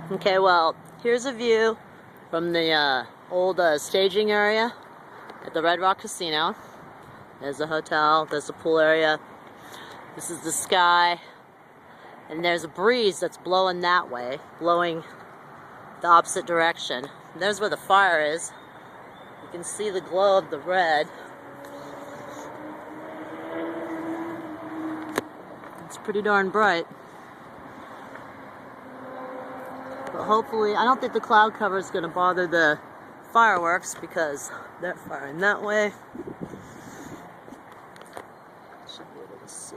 Okay, well, here's a view from the old staging area at the Red Rock Casino. There's the hotel, there's the pool area. This is the sky, and there's a breeze that's blowing that way, blowing the opposite direction. And there's where the fire is. You can see the glow of the red. It's pretty darn bright. But hopefully, I don't think the cloud cover is going to bother the fireworks because they're firing that way. Should be able to see.